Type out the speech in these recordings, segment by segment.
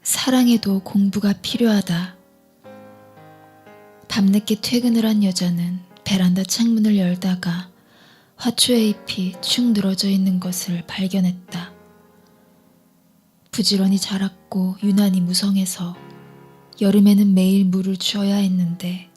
사랑에도 공부가 필요하다. 밤늦게 퇴근을 한 여자는 베란다 창문을 열다가 화초의 잎이 축 늘어져 있는 것을 발견했다. 부지런히 자랐고 유난히 무성해서 여름에는 매일 물을 주어야 했는데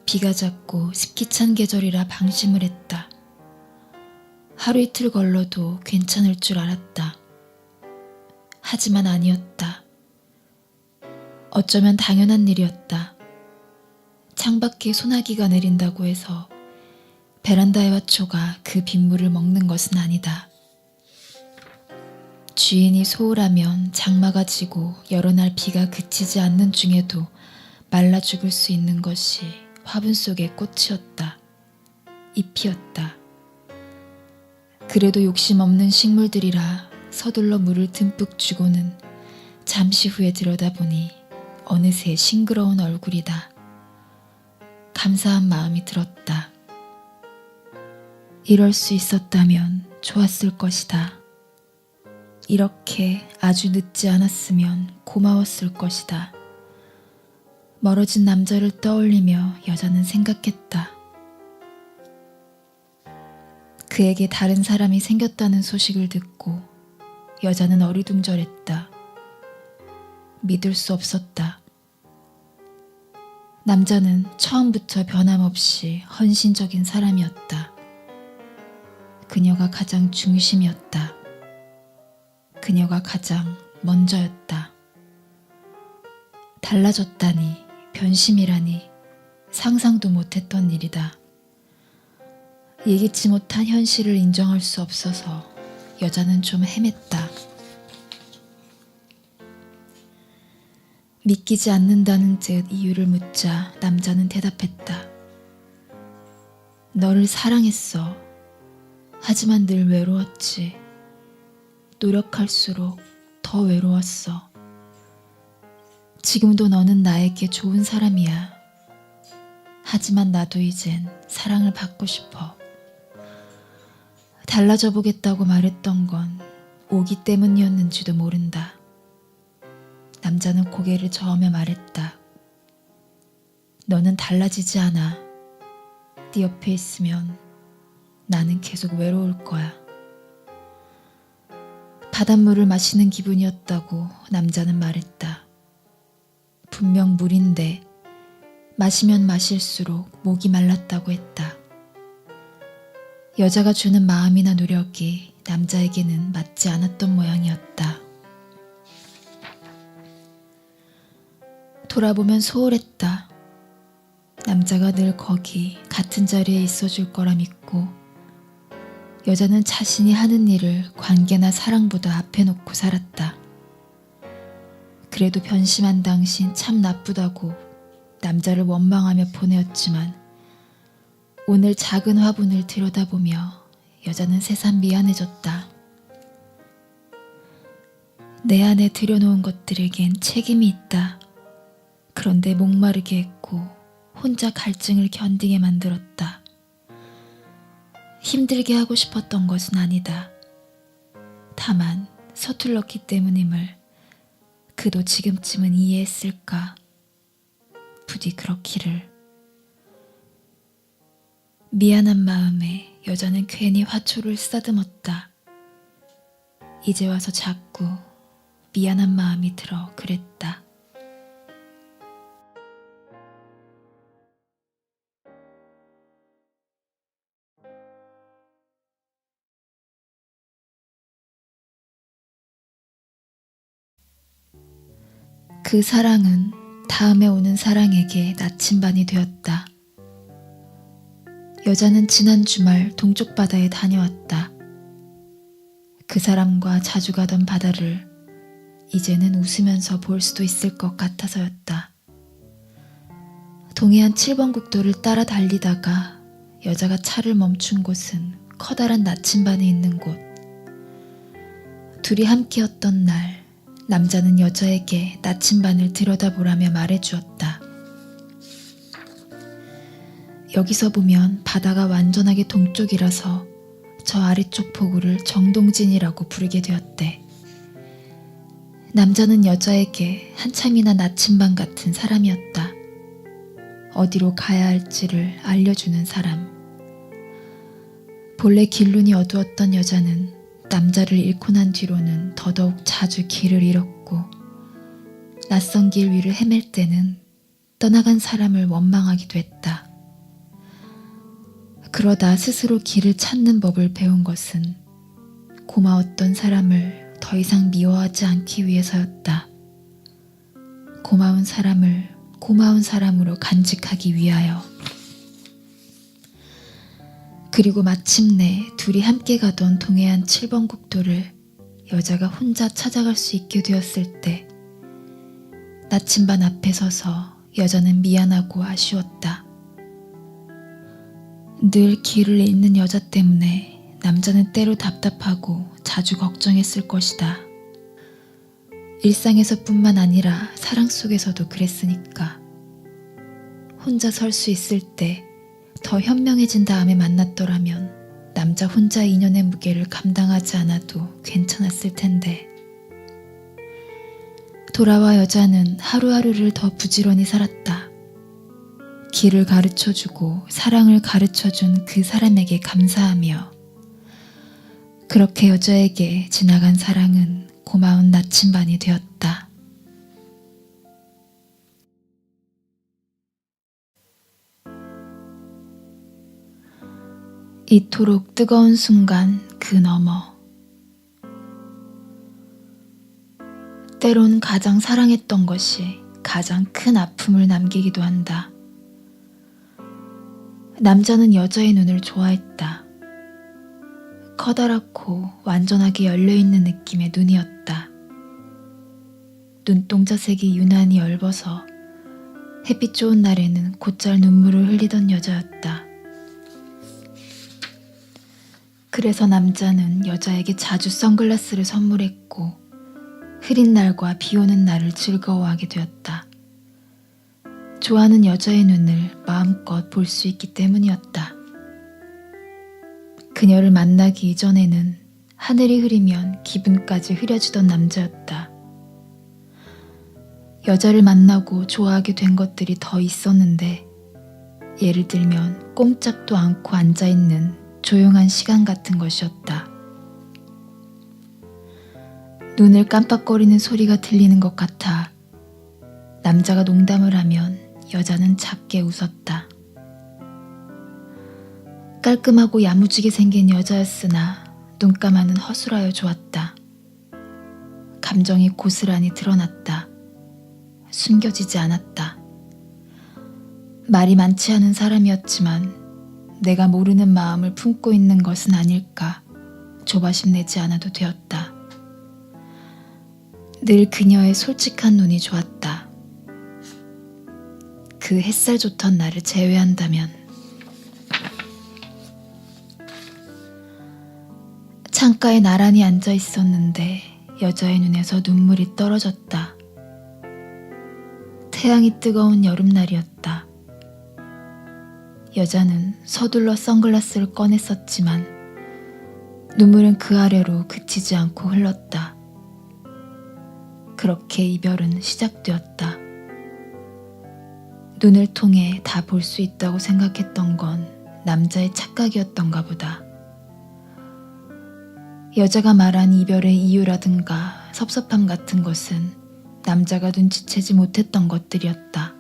비가 잦고 습기 찬 계절이라 방심을 했다. 하루 이틀 걸러도 괜찮을 줄 알았다. 하지만 아니었다. 어쩌면 당연한 일이었다. 창밖에 소나기가 내린다고 해서 베란다의 화초가 그 빗물을 먹는 것은 아니다. 주인이 소홀하면 장마가 지고 여러 날 비가 그치지 않는 중에도 말라 죽을 수 있는 것이 화분 속의 꽃이었다. 잎이었다. 그래도 욕심 없는 식물들이라 서둘러 물을 듬뿍 주고는 잠시 후에 들여다보니 어느새 싱그러운 얼굴이다. 감사한 마음이 들었다. 이럴 수 있었다면 좋았을 것이다. 이렇게 아주 늦지 않았으면 고마웠을 것이다. 멀어진 남자를 떠올리며 여자는 생각했다. 그에게 다른 사람이 생겼다는 소식을 듣고 여자는 어리둥절했다. 믿을 수 없었다. 남자는 처음부터 변함없이 헌신적인 사람이었다. 그녀가 가장 중심이었다. 그녀가 가장 먼저였다. 달라졌다니, 변심이라니 상상도 못했던 일이다. 예기치 못한 현실을 인정할 수 없어서 여자는 좀 헤맸다. 믿기지 않는다는 듯 이유를 묻자 남자는 대답했다. 너를 사랑했어. 하지만 늘 외로웠지. 노력할수록 더 외로웠어. 지금도 너는 나에게 좋은 사람이야. 하지만 나도 이젠 사랑을 받고 싶어. 달라져 보겠다고 말했던 건 오기 때문이었는지도 모른다. 남자는 고개를 저으며 말했다. 너는 달라지지 않아. 네 옆에 있으면 나는 계속 외로울 거야. 바닷물을 마시는 기분이었다고 남자는 말했다. 분명 물인데 마시면 마실수록 목이 말랐다고 했다. 여자가 주는 마음이나 노력이 남자에게는 맞지 않았던 모양이었다. 돌아보면 소홀했다. 남자가 늘 거기 같은 자리에 있어줄 거라 믿고 여자는 자신이 하는 일을 관계나 사랑보다 앞에 놓고 살았다. 그래도 변심한 당신 참 나쁘다고 남자를 원망하며 보내었지만 오늘 작은 화분을 들여다보며 여자는 새삼 미안해졌다. 내 안에 들여놓은 것들에겐 책임이 있다. 그런데 목마르게 했고 혼자 갈증을 견디게 만들었다. 힘들게 하고 싶었던 것은 아니다. 다만 서툴렀기 때문임을 그도 지금쯤은 이해했을까. 부디 그렇기를. 미안한 마음에 여자는 괜히 화초를 쓰다듬었다. 이제 와서 자꾸 미안한 마음이 들어 그랬다. 그 사랑은 다음에 오는 사랑에게 나침반이 되었다. 여자는 지난 주말 동쪽 바다에 다녀왔다. 그 사람과 자주 가던 바다를 이제는 웃으면서 볼 수도 있을 것 같아서였다. 동해안 7번 국도를 따라 달리다가 여자가 차를 멈춘 곳은 커다란 나침반이 있는 곳. 둘이 함께였던 날 남자는 여자에게 나침반을 들여다보라며 말해주었다. 여기서 보면 바다가 완전하게 동쪽이라서 저 아래쪽 포구를 정동진이라고 부르게 되었대. 남자는 여자에게 한참이나 나침반 같은 사람이었다. 어디로 가야 할지를 알려주는 사람. 본래 길눈이 어두웠던 여자는 남자를 잃고 난 뒤로는 더더욱 자주 길을 잃었고, 낯선 길 위를 헤맬 때는 떠나간 사람을 원망하기도 했다. 그러다 스스로 길을 찾는 법을 배운 것은 고마웠던 사람을 더 이상 미워하지 않기 위해서였다. 고마운 사람을 고마운 사람으로 간직하기 위하여. 그리고 마침내 둘이 함께 가던 동해안 7번 국도를 여자가 혼자 찾아갈 수 있게 되었을 때, 나침반 앞에 서서 여자는 미안하고 아쉬웠다. 늘 길을 잃는 여자 때문에 남자는 때로 답답하고 자주 걱정했을 것이다. 일상에서뿐만 아니라 사랑 속에서도 그랬으니까. 혼자 설 수 있을 때 더 현명해진 다음에 만났더라면 남자 혼자 인연의 무게를 감당하지 않아도 괜찮았을 텐데. 돌아와 여자는 하루하루를 더 부지런히 살았다. 길을 가르쳐주고 사랑을 가르쳐준 그 사람에게 감사하며, 그렇게 여자에게 지나간 사랑은 고마운 나침반이 되었다. 이토록 뜨거운 순간 그 너머. 때론 가장 사랑했던 것이 가장 큰 아픔을 남기기도 한다. 남자는 여자의 눈을 좋아했다. 커다랗고 완전하게 열려있는 느낌의 눈이었다. 눈동자색이 유난히 엷어서 햇빛 좋은 날에는 곧잘 눈물을 흘리던 여자였다. 그래서 남자는 여자에게 자주 선글라스를 선물했고, 흐린 날과 비 오는 날을 즐거워하게 되었다. 좋아하는 여자의 눈을 마음껏 볼 수 있기 때문이었다. 그녀를 만나기 이전에는 하늘이 흐리면 기분까지 흐려지던 남자였다. 여자를 만나고 좋아하게 된 것들이 더 있었는데, 예를 들면 꼼짝도 않고 앉아있는 조용한 시간 같은 것이었다. 눈을 깜빡거리는 소리가 들리는 것 같아 남자가 농담을 하면 여자는 작게 웃었다. 깔끔하고 야무지게 생긴 여자였으나 눈가만은 허술하여 좋았다. 감정이 고스란히 드러났다. 숨겨지지 않았다. 말이 많지 않은 사람이었지만 내가 모르는 마음을 품고 있는 것은 아닐까 조바심 내지 않아도 되었다. 늘 그녀의 솔직한 눈이 좋았다. 그 햇살 좋던 날을 제외한다면. 창가에 나란히 앉아 있었는데 여자의 눈에서 눈물이 떨어졌다. 태양이 뜨거운 여름날이었다. 여자는 서둘러 선글라스를 꺼냈었지만 눈물은 그 아래로 그치지 않고 흘렀다. 그렇게 이별은 시작되었다. 눈을 통해 다 볼 수 있다고 생각했던 건 남자의 착각이었던가 보다. 여자가 말한 이별의 이유라든가 섭섭함 같은 것은 남자가 눈치채지 못했던 것들이었다.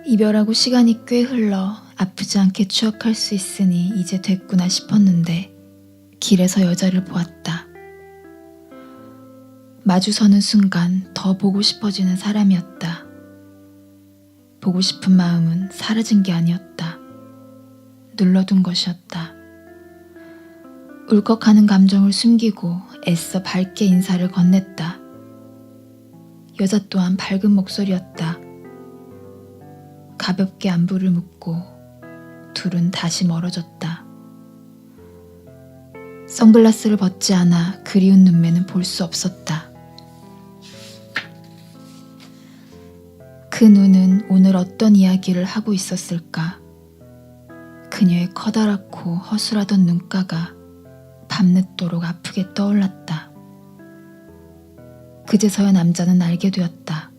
이별하고 시간이 꽤 흘러 아프지 않게 추억할 수 있으니 이제 됐구나 싶었는데 길에서 여자를 보았다. 마주서는 순간 더 보고 싶어지는 사람이었다. 보고 싶은 마음은 사라진 게 아니었다. 눌러둔 것이었다. 울컥하는 감정을 숨기고 애써 밝게 인사를 건넸다. 여자 또한 밝은 목소리였다. 가볍게 안부를 묻고 둘은 다시 멀어졌다. 선글라스를 벗지 않아 그리운 눈매는 볼 수 없었다. 그 눈은 오늘 어떤 이야기를 하고 있었을까? 그녀의 커다랗고 허술하던 눈가가 밤늦도록 아프게 떠올랐다. 그제서야 남자는 알게 되었다.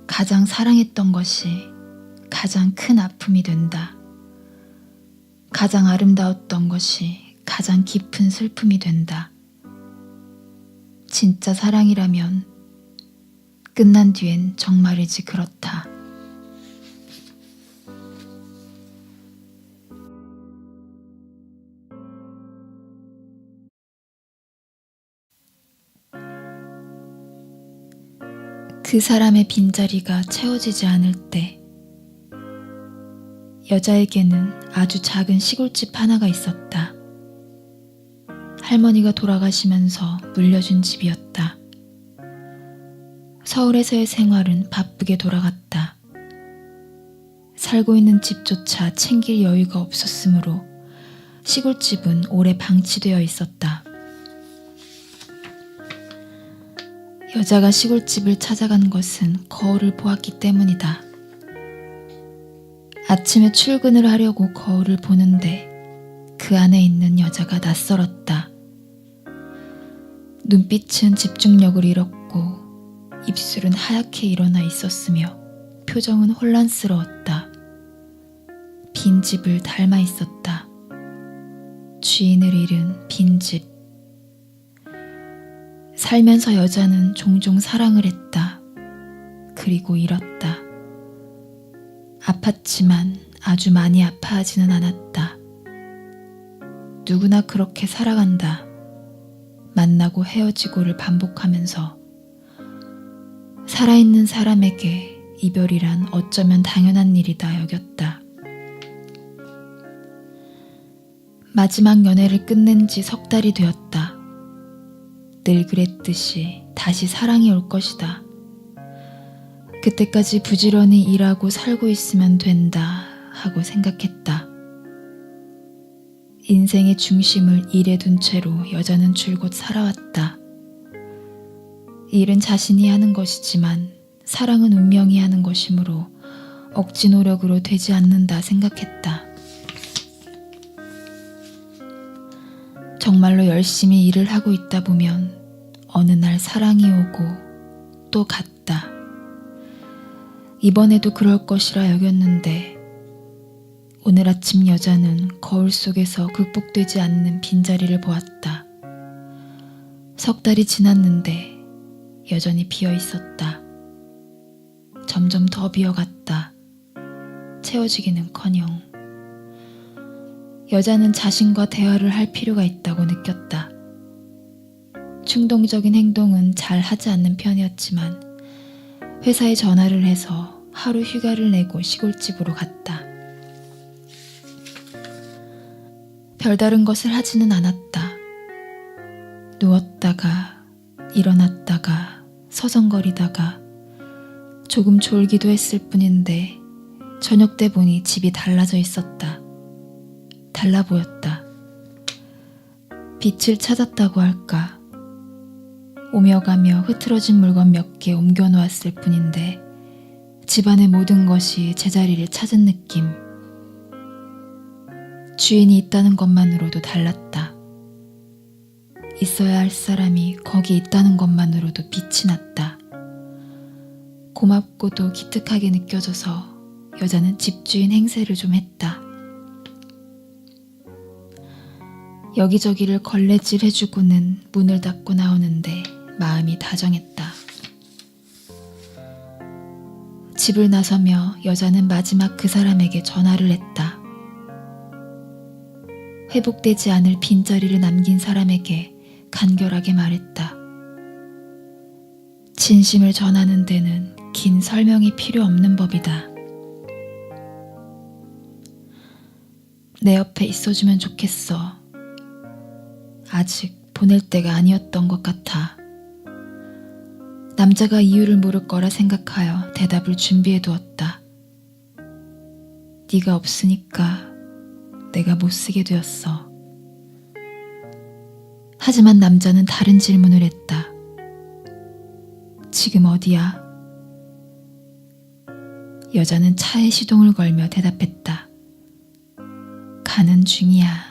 가장 사랑했던 것이 가장 큰 아픔이 된다. 가장 아름다웠던 것이 가장 깊은 슬픔이 된다. 진짜 사랑이라면 끝난 뒤엔 정말이지 그렇다. 그 사람의 빈자리가 채워지지 않을 때 여자에게는 아주 작은 시골집 하나가 있었다. 할머니가 돌아가시면서 물려준 집이었다. 서울에서의 생활은 바쁘게 돌아갔다. 살고 있는 집조차 챙길 여유가 없었으므로 시골집은 오래 방치되어 있었다. 여자가 시골집을 찾아간 것은 거울을 보았기 때문이다. 아침에 출근을 하려고 거울을 보는데 그 안에 있는 여자가 낯설었다. 눈빛은 집중력을 잃었고 입술은 하얗게 일어나 있었으며 표정은 혼란스러웠다. 빈집을 닮아 있었다. 주인을 잃은 빈집. 살면서 여자는 종종 사랑을 했다. 그리고 잃었다. 아팠지만 아주 많이 아파하지는 않았다. 누구나 그렇게 살아간다. 만나고 헤어지고를 반복하면서 살아있는 사람에게 이별이란 어쩌면 당연한 일이다 여겼다. 마지막 연애를 끝낸 지 석 달이 되었다. 늘 그랬듯이 다시 사랑이 올 것이다. 그때까지 부지런히 일하고 살고 있으면 된다 하고 생각했다. 인생의 중심을 일에 둔 채로 여자는 줄곧 살아왔다. 일은 자신이 하는 것이지만 사랑은 운명이 하는 것이므로 억지 노력으로 되지 않는다 생각했다. 정말로 열심히 일을 하고 있다 보면 어느 날 사랑이 오고 또 갔다. 이번에도 그럴 것이라 여겼는데 오늘 아침 여자는 거울 속에서 극복되지 않는 빈자리를 보았다. 석 달이 지났는데 여전히 비어 있었다. 점점 더 비어갔다. 채워지기는커녕. 여자는 자신과 대화를 할 필요가 있다고 느꼈다. 충동적인 행동은 잘 하지 않는 편이었지만 회사에 전화를 해서 하루 휴가를 내고 시골집으로 갔다. 별다른 것을 하지는 않았다. 누웠다가 일어났다가 서성거리다가 조금 졸기도 했을 뿐인데 저녁 때 보니 집이 달라져 있었다. 달라 보였다. 빛을 찾았다고 할까. 오며 가며 흐트러진 물건 몇 개 옮겨 놓았을 뿐인데 집안의 모든 것이 제자리를 찾은 느낌. 주인이 있다는 것만으로도 달랐다. 있어야 할 사람이 거기 있다는 것만으로도 빛이 났다. 고맙고도 기특하게 느껴져서 여자는 집주인 행세를 좀 했다. 여기저기를 걸레질 해주고는 문을 닫고 나오는데 마음이 다정했다. 집을 나서며 여자는 마지막 그 사람에게 전화를 했다. 회복되지 않을 빈자리를 남긴 사람에게 간결하게 말했다. 진심을 전하는 데는 긴 설명이 필요 없는 법이다. 내 옆에 있어주면 좋겠어. 아직 보낼 때가 아니었던 것 같아. 남자가 이유를 물을 거라 생각하여 대답을 준비해 두었다. 네가 없으니까 내가 못 쓰게 되었어. 하지만 남자는 다른 질문을 했다. 지금 어디야? 여자는 차에 시동을 걸며 대답했다. 가는 중이야.